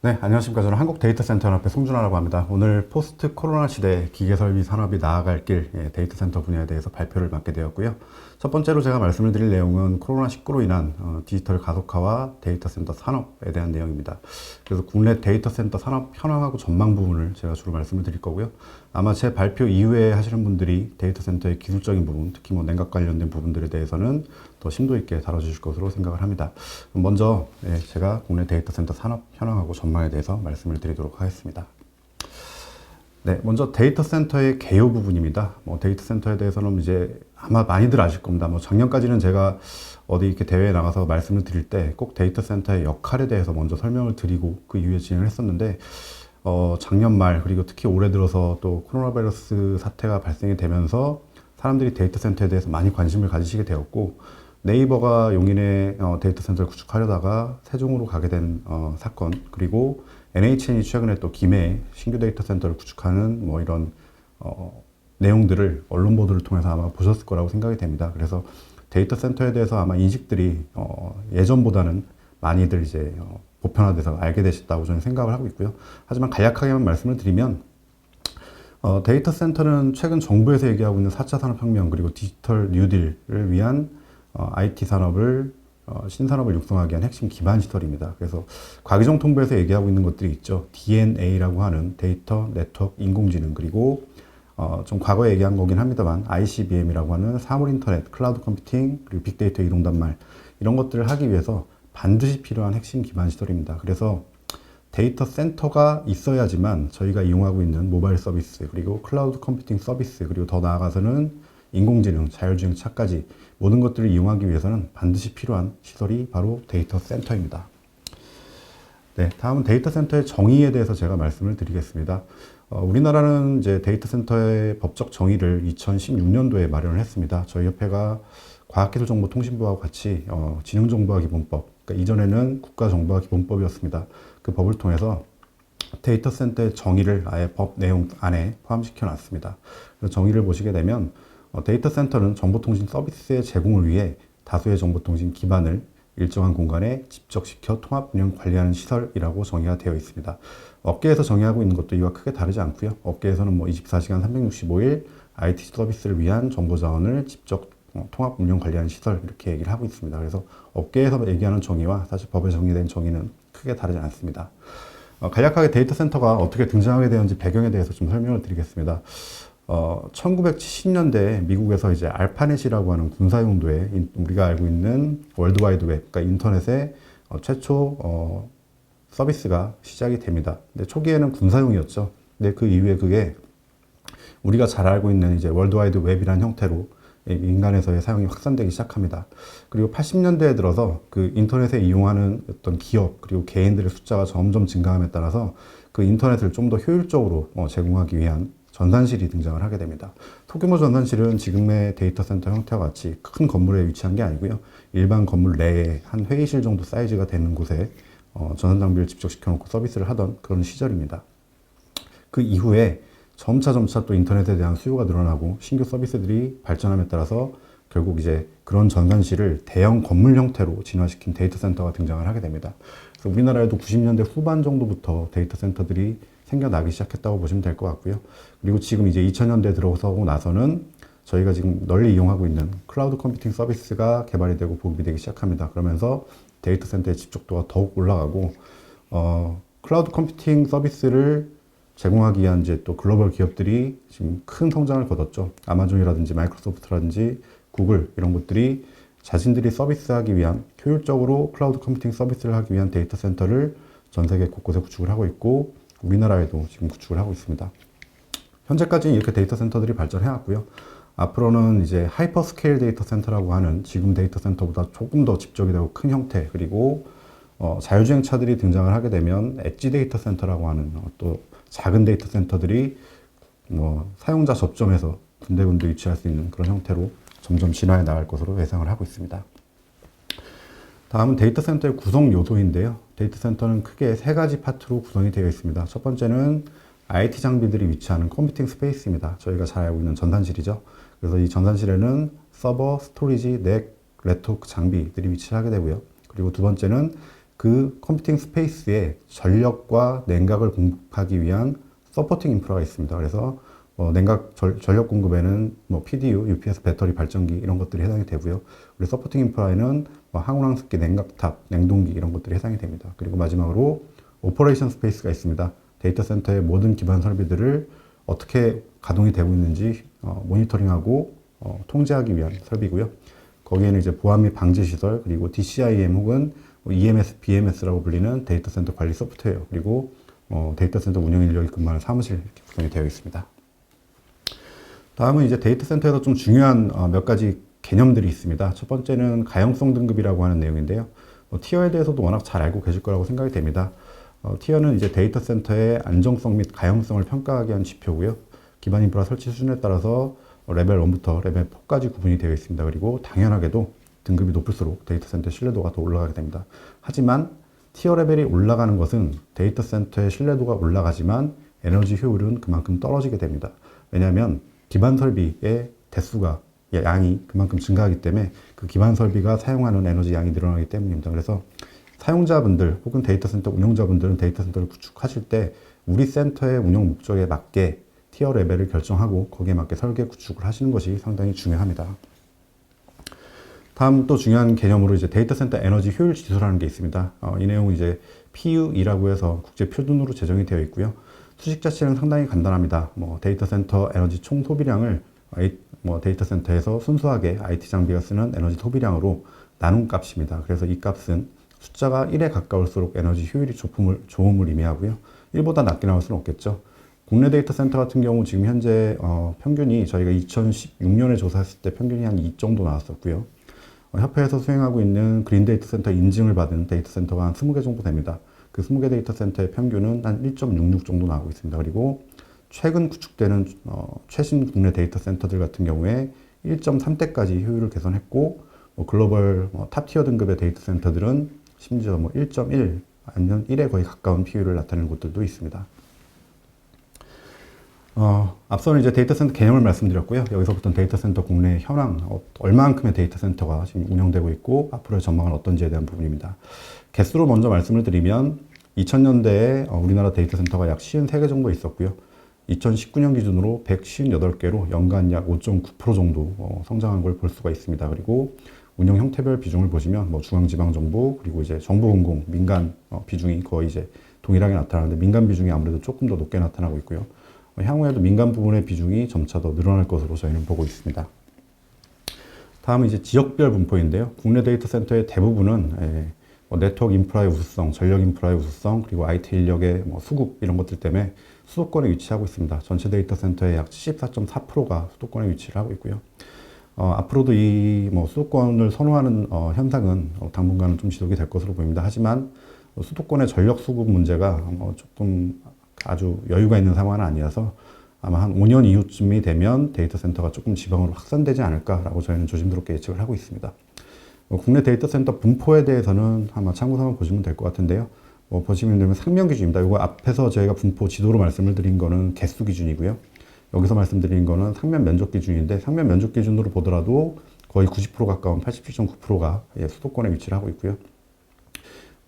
네, 안녕하십니까. 저는 한국데이터센터연합회 송준하라고 합니다. 오늘 포스트 코로나 시대 기계설비 산업이 나아갈 길 데이터센터 분야에 대해서 발표를 맡게 되었고요. 첫 번째로 제가 말씀을 드릴 내용은 코로나19로 인한 디지털 가속화와 데이터센터 산업에 대한 내용입니다. 그래서 국내 데이터센터 산업 현황하고 전망 부분을 제가 주로 말씀을 드릴 거고요. 아마 제 발표 이후에 하시는 분들이 데이터센터의 기술적인 부분, 특히 뭐 냉각 관련된 부분들에 대해서는 더 심도 있게 다뤄주실 것으로 생각을 합니다. 먼저 제가 국내 데이터센터 산업 현황하고 전망에 대해서 말씀을 드리도록 하겠습니다. 네, 먼저 데이터센터의 개요 부분입니다. 데이터센터에 대해서는 이제 아마 많이들 아실 겁니다. 작년까지는 제가 어디 이렇게 대회에 나가서 말씀을 드릴 때 꼭 데이터센터의 역할에 대해서 먼저 설명을 드리고 그 이후에 진행을 했었는데 작년 말 그리고 특히 올해 들어서 또 코로나 바이러스 사태가 발생이 되면서 사람들이 데이터센터에 대해서 많이 관심을 가지시게 되었고, 네이버가 용인에 데이터센터를 구축하려다가 세종으로 가게 된 사건, 그리고 NHN이 최근에 또 김해에 신규 데이터센터를 구축하는 이런 내용들을 언론 보도를 통해서 아마 보셨을 거라고 생각이 됩니다. 그래서 데이터센터에 대해서 아마 인식들이 예전보다는 많이들 이제 보편화돼서 알게 되셨다고 저는 생각을 하고 있고요. 하지만 간략하게만 말씀을 드리면 데이터 센터는 최근 정부에서 얘기하고 있는 4차 산업혁명 그리고 디지털 뉴딜을 위한 IT 산업을 신산업을 육성하기 위한 핵심 기반 시설입니다. 그래서 과기정통부에서 얘기하고 있는 것들이 있죠. DNA라고 하는 데이터, 네트워크, 인공지능, 그리고 좀 과거에 얘기한 거긴 합니다만 ICBM이라고 하는 사물인터넷, 클라우드 컴퓨팅, 그리고 빅데이터 이동단말, 이런 것들을 하기 위해서 반드시 필요한 핵심 기반 시설입니다. 그래서 데이터 센터가 있어야지만 저희가 이용하고 있는 모바일 서비스, 그리고 클라우드 컴퓨팅 서비스, 그리고 더 나아가서는 인공지능, 자율주행차까지 모든 것들을 이용하기 위해서는 반드시 필요한 시설이 바로 데이터 센터입니다. 네, 다음은 데이터 센터의 정의에 대해서 제가 말씀을 드리겠습니다. 우리나라는 이제 데이터 센터의 법적 정의를 2016년도에 마련을 했습니다. 저희 협회가 과학기술정보통신부하고 같이 지능정보화기본법, 그러니까 이전에는 국가정보화기본법이었습니다. 그 법을 통해서 데이터 센터의 정의를 아예 법 내용 안에 포함시켜 놨습니다. 그래서 정의를 보시게 되면 데이터 센터는 정보통신 서비스의 제공을 위해 다수의 정보통신 기반을 일정한 공간에 집적시켜 통합 운영 관리하는 시설이라고 정의가 되어 있습니다. 업계에서 정의하고 있는 것도 이와 크게 다르지 않고요. 업계에서는 24시간 365일 IT 서비스를 위한 정보 자원을 집적 통합 운영 관리하는 시설, 이렇게 얘기를 하고 있습니다. 그래서 업계에서 얘기하는 정의와 사실 법에 정의된 정의는 크게 다르지 않습니다. 간략하게 데이터 센터가 어떻게 등장하게 되었는지 배경에 대해서 좀 설명을 드리겠습니다. 1970년대 미국에서 이제 알파넷이라고 하는 군사용도의 우리가 알고 있는 월드와이드 웹, 그러니까 인터넷의 최초 서비스가 시작이 됩니다. 근데 초기에는 군사용이었죠. 근데 그 이후에 그게 우리가 잘 알고 있는 이제 월드와이드 웹이라는 형태로 인간에서의 사용이 확산되기 시작합니다. 그리고 80년대에 들어서 그 인터넷에 이용하는 어떤 기업 그리고 개인들의 숫자가 점점 증가함에 따라서 그 인터넷을 좀 더 효율적으로 제공하기 위한 전산실이 등장을 하게 됩니다. 소규모 전산실은 지금의 데이터 센터 형태와 같이 큰 건물에 위치한 게 아니고요. 일반 건물 내에 한 회의실 정도 사이즈가 되는 곳에 전산 장비를 집적시켜 놓고 서비스를 하던 그런 시절입니다. 그 이후에 점차 또 인터넷에 대한 수요가 늘어나고 신규 서비스들이 발전함에 따라서 결국 이제 그런 전산실을 대형 건물 형태로 진화시킨 데이터 센터가 등장을 하게 됩니다. 그래서 우리나라에도 90년대 후반 정도부터 데이터 센터들이 생겨나기 시작했다고 보시면 될 것 같고요. 그리고 지금 이제 2000년대 들어서고 나서는 저희가 지금 널리 이용하고 있는 클라우드 컴퓨팅 서비스가 개발이 되고 보급이 되기 시작합니다. 그러면서 데이터 센터의 집적도가 더욱 올라가고 클라우드 컴퓨팅 서비스를 제공하기 위한 이제 또 글로벌 기업들이 지금 큰 성장을 거뒀죠. 아마존이라든지 마이크로소프트라든지 구글, 이런 것들이 자신들이 서비스하기 위한, 효율적으로 클라우드 컴퓨팅 서비스를 하기 위한 데이터 센터를 전 세계 곳곳에 구축을 하고 있고, 우리나라에도 지금 구축을 하고 있습니다. 현재까지 이렇게 데이터 센터들이 발전해 왔고요. 앞으로는 이제 하이퍼 스케일 데이터 센터라고 하는 지금 데이터 센터보다 조금 더 집적이 되고 큰 형태, 그리고 자율주행차들이 등장을 하게 되면 엣지 데이터 센터라고 하는 또 작은 데이터 센터들이 사용자 접점에서 군데군데 위치할 수 있는 그런 형태로 점점 진화해 나갈 것으로 예상을 하고 있습니다. 다음은 데이터 센터의 구성 요소인데요. 데이터 센터는 크게 세 가지 파트로 구성이 되어 있습니다. 첫 번째는 IT 장비들이 위치하는 컴퓨팅 스페이스입니다. 저희가 잘 알고 있는 전산실이죠. 그래서 이 전산실에는 서버, 스토리지, 넥, 네트워크 장비들이 위치를 하게 되고요. 그리고 두 번째는 그 컴퓨팅 스페이스에 전력과 냉각을 공급하기 위한 서포팅 인프라가 있습니다. 그래서 냉각 전력 공급에는 뭐 PDU, UPS 배터리 발전기 이런 것들이 해당이 되고요. 그리고 서포팅 인프라에는 뭐 항온항습기, 냉각탑, 냉동기 이런 것들이 해당이 됩니다. 그리고 마지막으로 오퍼레이션 스페이스가 있습니다. 데이터 센터의 모든 기반 설비들을 어떻게 가동이 되고 있는지 모니터링하고 통제하기 위한 설비고요. 거기에는 이제 보안 및 방지 시설, 그리고 DCIM 혹은 EMS, BMS라고 불리는 데이터 센터 관리 소프트웨어, 그리고 데이터 센터 운영 인력이 근무하는 사무실 이렇게 구성이 되어 있습니다. 다음은 이제 데이터 센터에서 좀 중요한 몇 가지 개념들이 있습니다. 첫 번째는 가용성 등급이라고 하는 내용인데요. 티어에 대해서도 워낙 잘 알고 계실 거라고 생각이 됩니다. 티어는 이제 데이터 센터의 안정성 및 가용성을 평가하기 위한 지표고요. 기반 인프라 설치 수준에 따라서 레벨 1부터 레벨 4까지 구분이 되어 있습니다. 그리고 당연하게도 등급이 높을수록 데이터 센터의 신뢰도가 더 올라가게 됩니다. 하지만 티어 레벨이 올라가는 것은 데이터 센터의 신뢰도가 올라가지만 에너지 효율은 그만큼 떨어지게 됩니다. 왜냐하면 기반 설비의 대수가, 양이 그만큼 증가하기 때문에 그 기반 설비가 사용하는 에너지 양이 늘어나기 때문입니다. 그래서 사용자분들 혹은 데이터 센터 운영자분들은 데이터 센터를 구축하실 때 우리 센터의 운영 목적에 맞게 티어 레벨을 결정하고 거기에 맞게 설계 구축을 하시는 것이 상당히 중요합니다. 다음 또 중요한 개념으로 이제 데이터 센터 에너지 효율 지수라는 게 있습니다. 이 내용은 이제 PUE라고 해서 국제 표준으로 제정이 되어 있고요. 수식 자체는 상당히 간단합니다. 데이터 센터 에너지 총 소비량을 데이터 센터에서 순수하게 IT 장비가 쓰는 에너지 소비량으로 나눈 값입니다. 그래서 이 값은 숫자가 1에 가까울수록 에너지 효율이 좋음을 의미하고요. 1보다 낮게 나올 수는 없겠죠. 국내 데이터 센터 같은 경우 지금 현재 평균이 저희가 2016년에 조사했을 때 평균이 한 2 정도 나왔었고요. 협회에서 수행하고 있는 그린 데이터 센터 인증을 받은 데이터 센터가 한 20개 정도 됩니다. 그 20개 데이터 센터의 평균은 한 1.66 정도 나오고 있습니다. 그리고 최근 구축되는 최신 국내 데이터 센터들 같은 경우에 1.3대까지 효율을 개선했고 글로벌 탑티어 등급의 데이터 센터들은 심지어 1.1 아니면 1에 거의 가까운 PU를 나타내는 곳들도 있습니다. 앞서는 이제 데이터 센터 개념을 말씀드렸고요. 여기서부터는 데이터 센터 국내 현황, 얼마만큼의 데이터 센터가 지금 운영되고 있고 앞으로의 전망은 어떤지에 대한 부분입니다. 개수로 먼저 말씀을 드리면 2000년대에 우리나라 데이터 센터가 약 53개 정도 있었고요. 2019년 기준으로 158개로 연간 약 5.9% 정도 성장한 걸 볼 수가 있습니다. 그리고 운영 형태별 비중을 보시면 중앙지방정부 그리고 이제 정부 공공, 민간 비중이 거의 이제 동일하게 나타나는데 민간 비중이 아무래도 조금 더 높게 나타나고 있고요. 향후에도 민간 부분의 비중이 점차 더 늘어날 것으로 저희는 보고 있습니다. 다음은 이제 지역별 분포인데요. 국내 데이터 센터의 대부분은 네트워크 인프라의 우수성, 전력 인프라의 우수성, 그리고 IT 인력의 수급 이런 것들 때문에 수도권에 위치하고 있습니다. 전체 데이터 센터의 약 74.4%가 수도권에 위치를 하고 있고요. 앞으로도 이 수도권을 선호하는 현상은 당분간은 좀 지속이 될 것으로 보입니다. 하지만 수도권의 전력 수급 문제가 조금 아주 여유가 있는 상황은 아니라서 아마 한 5년 이후쯤이 되면 데이터 센터가 조금 지방으로 확산되지 않을까라고 저희는 조심스럽게 예측을 하고 있습니다. 국내 데이터 센터 분포에 대해서는 아마 참고삼아 보시면 될 것 같은데요. 보시면 되면 상면 기준입니다. 이거 앞에서 저희가 분포 지도로 말씀을 드린 거는 개수 기준이고요. 여기서 말씀드린 거는 상면 면적 기준인데 상면 면적 기준으로 보더라도 거의 90% 가까운 87.9%가 수도권에 위치를 하고 있고요.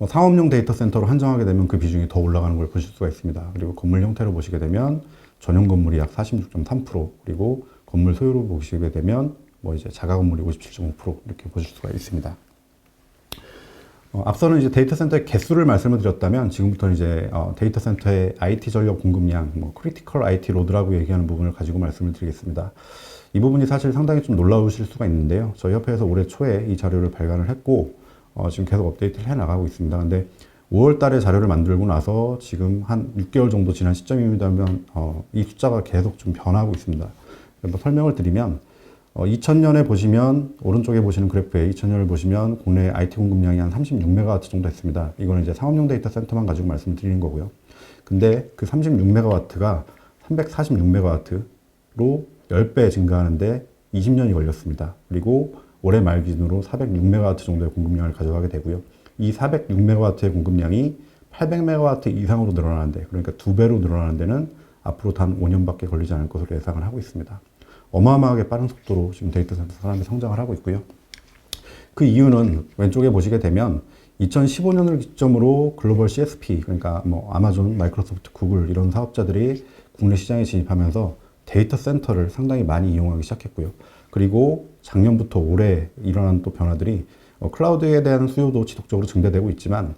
상업용 데이터 센터로 한정하게 되면 그 비중이 더 올라가는 걸 보실 수가 있습니다. 그리고 건물 형태로 보시게 되면 전용 건물이 약 46.3%, 그리고 건물 소유로 보시게 되면 이제 자가 건물이 57.5% 이렇게 보실 수가 있습니다. 앞서는 이제 데이터 센터의 개수를 말씀을 드렸다면 지금부터는 이제 데이터 센터의 IT 전력 공급량, 크리티컬 IT 로드라고 얘기하는 부분을 가지고 말씀을 드리겠습니다. 이 부분이 사실 상당히 좀 놀라우실 수가 있는데요. 저희 협회에서 올해 초에 이 자료를 발간을 했고 지금 계속 업데이트를 해 나가고 있습니다. 근데 5월 달에 자료를 만들고 나서 지금 한 6개월 정도 지난 시점입니다면 이 숫자가 계속 좀 변하고 있습니다. 설명을 드리면 2000년에 보시면 오른쪽에 보시는 그래프에 2000년을 보시면 국내 IT 공급량이 한 36MW 정도 했습니다. 이거는 이제 상업용 데이터 센터만 가지고 말씀드리는 거고요. 근데 그 36MW가 346MW로 10배 증가하는데 20년이 걸렸습니다. 그리고 올해 말 기준으로 406MW 정도의 공급량을 가져가게 되고요. 이 406MW의 공급량이 800MW 이상으로 늘어나는데, 그러니까 2배로 늘어나는 데는 앞으로 단 5년밖에 걸리지 않을 것으로 예상을 하고 있습니다. 어마어마하게 빠른 속도로 지금 데이터 센터 산업이 성장을 하고 있고요. 그 이유는 왼쪽에 보시게 되면 2015년을 기점으로 글로벌 CSP, 그러니까 뭐 아마존, 마이크로소프트, 구글 이런 사업자들이 국내 시장에 진입하면서 데이터 센터를 상당히 많이 이용하기 시작했고요. 그리고 작년부터 올해 일어난 또 변화들이 클라우드에 대한 수요도 지속적으로 증대되고 있지만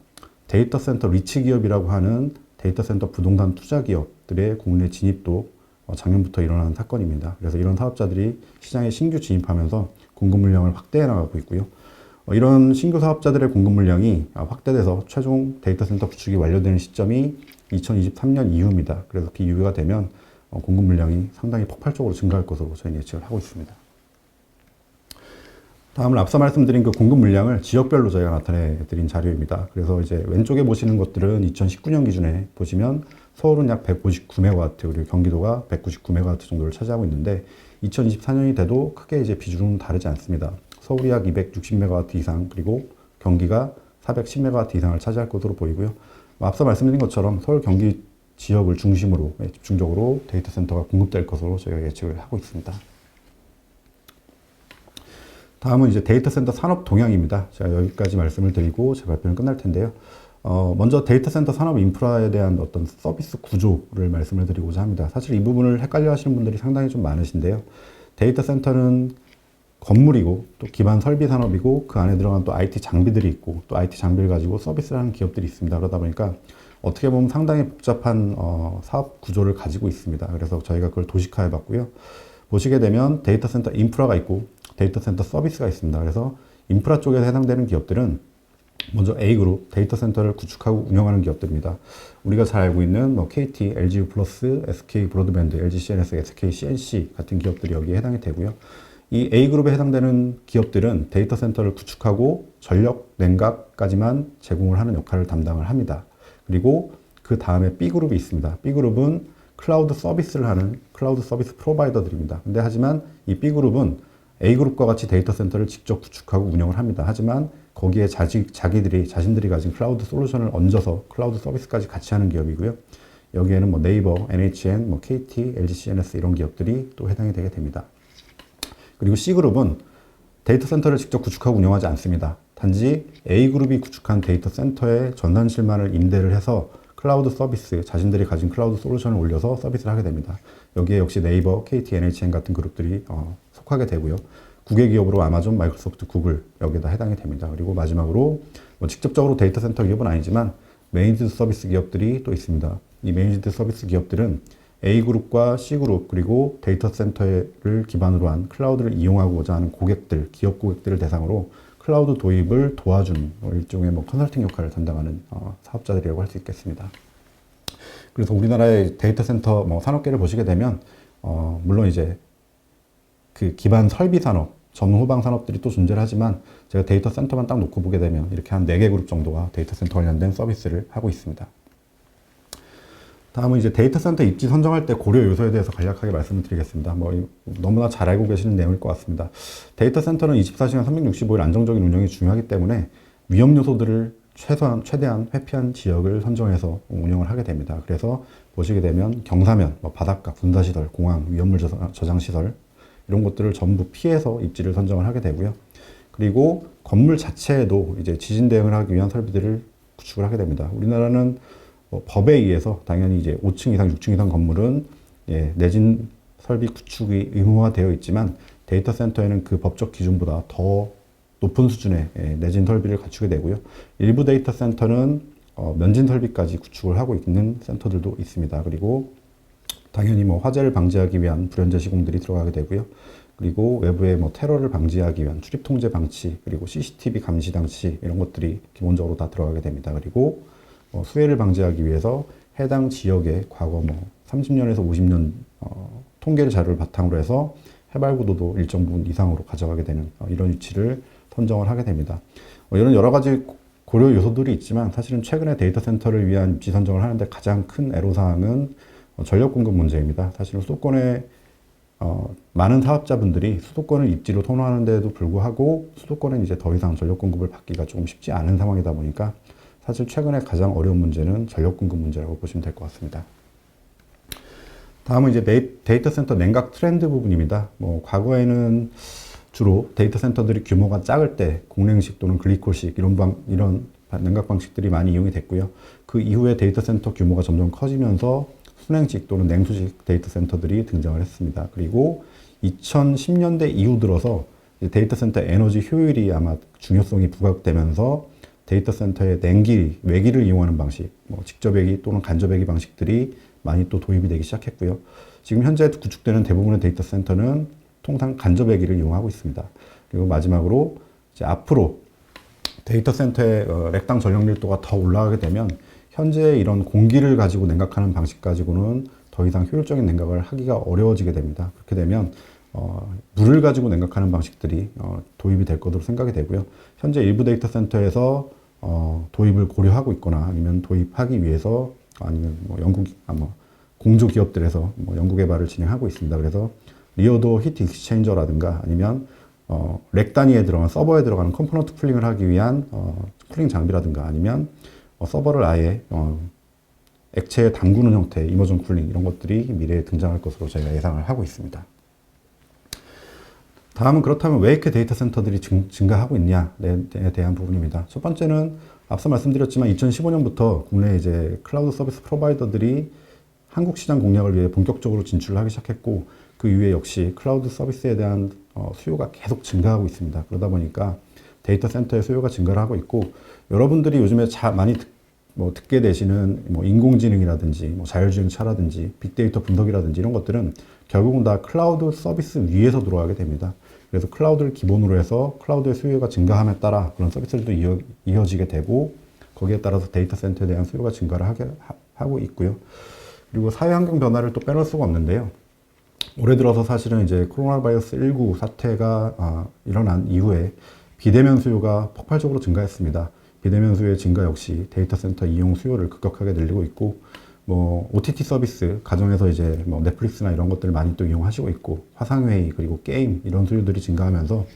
데이터 센터 리치 기업이라고 하는 데이터 센터 부동산 투자 기업들의 국내 진입도 작년부터 일어난 사건입니다. 그래서 이런 사업자들이 시장에 신규 진입하면서 공급 물량을 확대해 나가고 있고요. 이런 신규 사업자들의 공급 물량이 확대돼서 최종 데이터 센터 구축이 완료되는 시점이 2023년 이후입니다. 그래서 그 이후가 되면 공급 물량이 상당히 폭발적으로 증가할 것으로 저희는 예측을 하고 있습니다. 다음은 앞서 말씀드린 그 공급 물량을 지역별로 저희가 나타내 드린 자료입니다. 그래서 이제 왼쪽에 보시는 것들은 2019년 기준에 보시면 서울은 약 159메가와트, 그리고 경기도가 199메가와트 정도를 차지하고 있는데 2024년이 돼도 크게 이제 비중은 다르지 않습니다. 서울이 약 260메가와트 이상, 그리고 경기가 410메가와트 이상을 차지할 것으로 보이고요. 앞서 말씀드린 것처럼 서울, 경기 지역을 중심으로 집중적으로 데이터 센터가 공급될 것으로 저희가 예측을 하고 있습니다. 다음은 이제 데이터 센터 산업 동향입니다. 제가 여기까지 말씀을 드리고 제 발표는 끝날 텐데요. 먼저 데이터 센터 산업 인프라에 대한 어떤 서비스 구조를 말씀을 드리고자 합니다. 사실 이 부분을 헷갈려 하시는 분들이 상당히 좀 많으신데요. 데이터 센터는 건물이고 또 기반 설비 산업이고 그 안에 들어간 또 IT 장비들이 있고 또 IT 장비를 가지고 서비스를 하는 기업들이 있습니다. 그러다 보니까 어떻게 보면 상당히 복잡한 사업 구조를 가지고 있습니다. 그래서 저희가 그걸 도식화해 봤고요. 보시게 되면 데이터 센터 인프라가 있고 데이터 센터 서비스가 있습니다. 그래서 인프라 쪽에 해당되는 기업들은 먼저 A그룹, 데이터 센터를 구축하고 운영하는 기업들입니다. 우리가 잘 알고 있는 뭐 KT, LG 플러스, SK 브로드밴드, LG CNS, SK CNC 같은 기업들이 여기에 해당이 되고요. 이 A그룹에 해당되는 기업들은 데이터 센터를 구축하고 전력, 냉각까지만 제공을 하는 역할을 담당을 합니다. 그리고 그 다음에 B그룹이 있습니다. B그룹은 클라우드 서비스를 하는 클라우드 서비스 프로바이더들입니다. 근데 하지만 이 B그룹은 A그룹과 같이 데이터 센터를 직접 구축하고 운영을 합니다. 하지만 거기에 자신들이 가진 클라우드 솔루션을 얹어서 클라우드 서비스까지 같이 하는 기업이고요. 여기에는 뭐 네이버, NHN, 뭐 KT, LG CNS 이런 기업들이 또 해당이 되게 됩니다. 그리고 C그룹은 데이터 센터를 직접 구축하고 운영하지 않습니다. 단지 A그룹이 구축한 데이터 센터에 전산실만을 임대를 해서 클라우드 서비스, 자신들이 가진 클라우드 솔루션을 올려서 서비스를 하게 됩니다. 여기에 역시 네이버, KT, NHN 같은 그룹들이 속하게 되고요. 국외 기업으로 아마존, 마이크로소프트, 구글 여기에다 해당이 됩니다. 그리고 마지막으로 뭐 직접적으로 데이터 센터 기업은 아니지만 매니지드 서비스 기업들이 또 있습니다. 이 매니지드 서비스 기업들은 A그룹과 C그룹 그리고 데이터 센터를 기반으로 한 클라우드를 이용하고자 하는 고객들, 기업 고객들을 대상으로 클라우드 도입을 도와주는 일종의 뭐 컨설팅 역할을 담당하는 사업자들이라고 할 수 있겠습니다. 그래서 우리나라의 데이터 센터 뭐 산업계를 보시게 되면 물론 이제 그 기반 설비 산업, 전후 후방 산업들이 또 존재를 하지만 제가 데이터 센터만 딱 놓고 보게 되면 이렇게 한 4개 그룹 정도가 데이터 센터 관련된 서비스를 하고 있습니다. 다음은 이제 데이터 센터 입지 선정할 때 고려 요소에 대해서 간략하게 말씀을 드리겠습니다. 뭐 너무나 잘 알고 계시는 내용일 것 같습니다. 데이터 센터는 24시간 365일 안정적인 운영이 중요하기 때문에 위험 요소들을 최대한 회피한 지역을 선정해서 운영을 하게 됩니다. 그래서 보시게 되면 경사면, 뭐 바닷가, 군사시설, 공항, 위험물 저장시설 이런 것들을 전부 피해서 입지를 선정을 하게 되고요. 그리고 건물 자체에도 이제 지진 대응을 하기 위한 설비들을 구축을 하게 됩니다. 우리나라는 법에 의해서 당연히 이제 5층 이상, 6층 이상 건물은 내진 설비 구축이 의무화되어 있지만 데이터 센터에는 그 법적 기준보다 더 높은 수준의 내진 설비를 갖추게 되고요. 일부 데이터 센터는 면진 설비까지 구축을 하고 있는 센터들도 있습니다. 그리고 당연히 뭐 화재를 방지하기 위한 불연자 시공들이 들어가게 되고요. 그리고 외부의 뭐 테러를 방지하기 위한 출입 통제 방치, 그리고 CCTV 감시 장치 이런 것들이 기본적으로 다 들어가게 됩니다. 그리고 수해를 방지하기 위해서 해당 지역의 과거 뭐 30년에서 50년 통계 자료를 바탕으로 해서 해발 고도도 일정 부분 이상으로 가져가게 되는 이런 위치를 선정을 하게 됩니다. 이런 여러 가지 고려 요소들이 있지만 사실은 최근에 데이터 센터를 위한 입지 선정을 하는데 가장 큰 애로사항은 전력 공급 문제입니다. 사실은 수도권에 많은 사업자분들이 수도권을 입지로 선호하는데도 불구하고 수도권은 이제 더 이상 전력 공급을 받기가 조금 쉽지 않은 상황이다 보니까 사실 최근에 가장 어려운 문제는 전력 공급 문제라고 보시면 될 것 같습니다. 다음은 이제 데이터 센터 냉각 트렌드 부분입니다. 뭐 과거에는 주로 데이터 센터들이 규모가 작을 때 공랭식 또는 글리콜식 이런 냉각 방식들이 많이 이용이 됐고요. 그 이후에 데이터 센터 규모가 점점 커지면서 순행식 또는 냉수식 데이터 센터들이 등장을 했습니다. 그리고 2010년대 이후 들어서 데이터 센터 에너지 효율이 아마 중요성이 부각되면서 데이터 센터의 냉기, 외기를 이용하는 방식, 뭐 직접 외기 또는 간접 외기 방식들이 많이 또 도입이 되기 시작했고요. 지금 현재 구축되는 대부분의 데이터 센터는 통상 간접 외기를 이용하고 있습니다. 그리고 마지막으로 이제 앞으로 데이터 센터의 렉당 전력밀도가 더 올라가게 되면 현재 이런 공기를 가지고 냉각하는 방식 가지고는 더 이상 효율적인 냉각을 하기가 어려워지게 됩니다. 그렇게 되면 물을 가지고 냉각하는 방식들이 도입이 될 것으로 생각이 되고요. 현재 일부 데이터 센터에서 도입을 고려하고 있거나 아니면 도입하기 위해서 아니면 뭐 공조 기업들에서 뭐 연구 개발을 진행하고 있습니다. 그래서 리어도 히트 익스체인저라든가 아니면 렉 단위에 들어간 서버에 들어가는 컴포넌트 쿨링을 하기 위한 쿨링 장비라든가 아니면 서버를 아예 액체에 담그는 형태의 이머전 쿨링 이런 것들이 미래에 등장할 것으로 저희가 예상을 하고 있습니다. 다음은 그렇다면 왜 이렇게 데이터 센터들이 증가하고 있냐에 대한 부분입니다. 첫 번째는 앞서 말씀드렸지만 2015년부터 국내 이제 클라우드 서비스 프로바이더들이 한국 시장 공략을 위해 본격적으로 진출을 하기 시작했고 그 이후에 역시 클라우드 서비스에 대한 수요가 계속 증가하고 있습니다. 그러다 보니까 데이터 센터의 수요가 증가를 하고 있고 여러분들이 요즘에 많이 듣게 되시는 인공지능이라든지 자율주행차라든지 빅데이터 분석이라든지 이런 것들은 결국은 다 클라우드 서비스 위에서 돌아가게 됩니다. 그래서 클라우드를 기본으로 해서 클라우드의 수요가 증가함에 따라 그런 서비스들도 이어지게 되고 거기에 따라서 데이터 센터에 대한 수요가 증가를 하고 있고요. 그리고 사회 환경 변화를 또 빼놓을 수가 없는데요. 올해 들어서 사실은 이제 코로나 바이러스 19 사태가 일어난 이후에 비대면 수요가 폭발적으로 증가했습니다. 비대면 수요의 증가 역시 데이터 센터 이용 수요를 급격하게 늘리고 있고 OTT 서비스, 가정에서 이제 넷플릭스나 이런 것들을 많이 또 이용하시고 있고, 화상회의, 그리고 게임, 이런 수요들이 증가하면서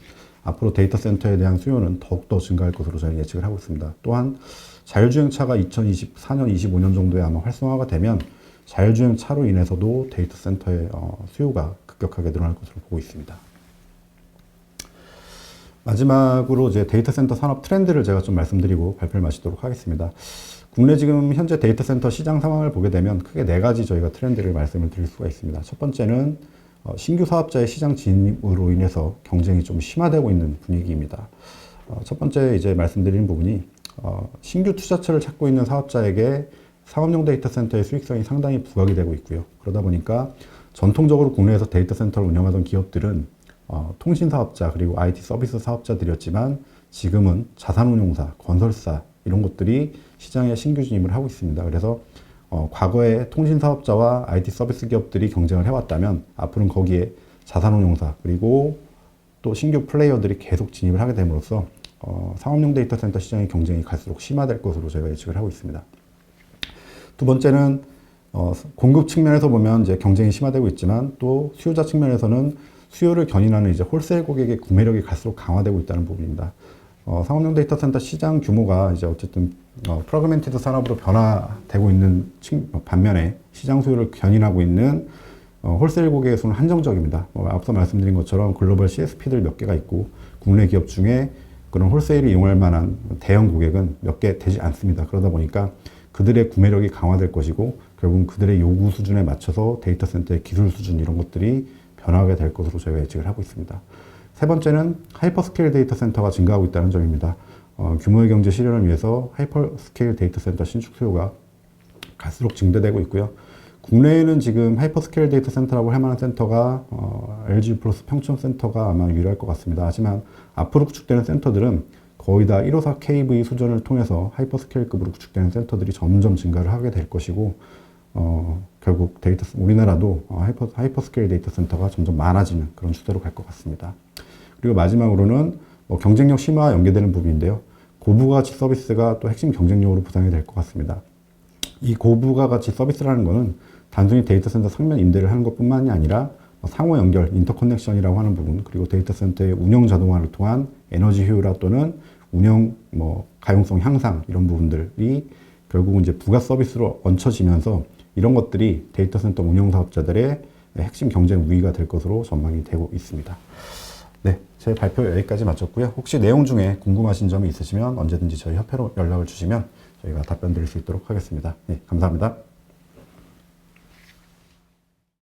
앞으로 데이터 센터에 대한 수요는 더욱더 증가할 것으로 저희 예측을 하고 있습니다. 또한 자율주행차가 2024년, 25년 정도에 아마 활성화가 되면 자율주행차로 인해서도 데이터 센터의 수요가 급격하게 늘어날 것으로 보고 있습니다. 마지막으로 이제 데이터 센터 산업 트렌드를 제가 좀 말씀드리고 발표를 마치도록 하겠습니다. 국내 지금 현재 데이터 센터 시장 상황을 보게 되면 크게 4가지 저희가 트렌드를 말씀을 드릴 수가 있습니다. 첫 번째는 신규 사업자의 시장 진입으로 인해서 경쟁이 좀 심화되고 있는 분위기입니다. 첫 번째 이제 말씀드리는 부분이 신규 투자처를 찾고 있는 사업자에게 상업용 데이터 센터의 수익성이 상당히 부각이 되고 있고요. 그러다 보니까 전통적으로 국내에서 데이터 센터를 운영하던 기업들은 통신 사업자 그리고 IT 서비스 사업자들이었지만 지금은 자산운용사, 건설사 이런 것들이 시장에 신규 진입을 하고 있습니다. 그래서 과거에 통신 사업자와 IT 서비스 기업들이 경쟁을 해왔다면 앞으로는 거기에 자산운용사 그리고 또 신규 플레이어들이 계속 진입을 하게 됨으로써 상업용 데이터 센터 시장의 경쟁이 갈수록 심화될 것으로 저희가 예측을 하고 있습니다. 두 번째는 공급 측면에서 보면 이제 경쟁이 심화되고 있지만 또 수요자 측면에서는 수요를 견인하는 이제 홀세일 고객의 구매력이 갈수록 강화되고 있다는 부분입니다. 상업용 데이터 센터 시장 규모가 이제 어쨌든 프래그멘티드 산업으로 변화되고 있는 반면에 시장 수요를 견인하고 있는 홀세일 고객의 수는 한정적입니다. 앞서 말씀드린 것처럼 글로벌 CSP들 몇 개가 있고 국내 기업 중에 그런 홀세일을 이용할 만한 대형 고객은 몇 개 되지 않습니다. 그러다 보니까 그들의 구매력이 강화될 것이고 결국은 그들의 요구 수준에 맞춰서 데이터 센터의 기술 수준 이런 것들이 변화하게 될 것으로 저희가 예측을 하고 있습니다. 세 번째는 하이퍼스케일 데이터 센터가 증가하고 있다는 점입니다. 규모의 경제 실현을 위해서 하이퍼스케일 데이터 센터 신축 수요가 갈수록 증대되고 있고요. 국내에는 지금 하이퍼스케일 데이터 센터라고 할 만한 센터가 LG 플러스 평촌 센터가 아마 유일할 것 같습니다. 하지만 앞으로 구축되는 센터들은 거의 다 154kV 수준을 통해서 하이퍼스케일급으로 구축되는 센터들이 점점 증가를 하게 될 것이고 결국 우리나라도 하이퍼스케일 데이터 센터가 점점 많아지는 그런 추세로 갈 것 같습니다. 그리고 마지막으로는 경쟁력 심화와 연계되는 부분인데요. 고부가가치 서비스가 또 핵심 경쟁력으로 부상이 될 것 같습니다. 이 고부가가치 서비스라는 것은 단순히 데이터 센터 상면 임대를 하는 것뿐만이 아니라 상호 연결, 인터커넥션이라고 하는 부분, 그리고 데이터 센터의 운영 자동화를 통한 에너지 효율화 또는 운영 가용성 향상 이런 부분들이 결국은 이제 부가 서비스로 얹혀지면서 이런 것들이 데이터 센터 운영 사업자들의 핵심 경쟁 우위가 될 것으로 전망이 되고 있습니다. 네, 제 발표 여기까지 마쳤고요. 혹시 내용 중에 궁금하신 점이 있으시면 언제든지 저희 협회로 연락을 주시면 저희가 답변 드릴 수 있도록 하겠습니다. 네, 감사합니다.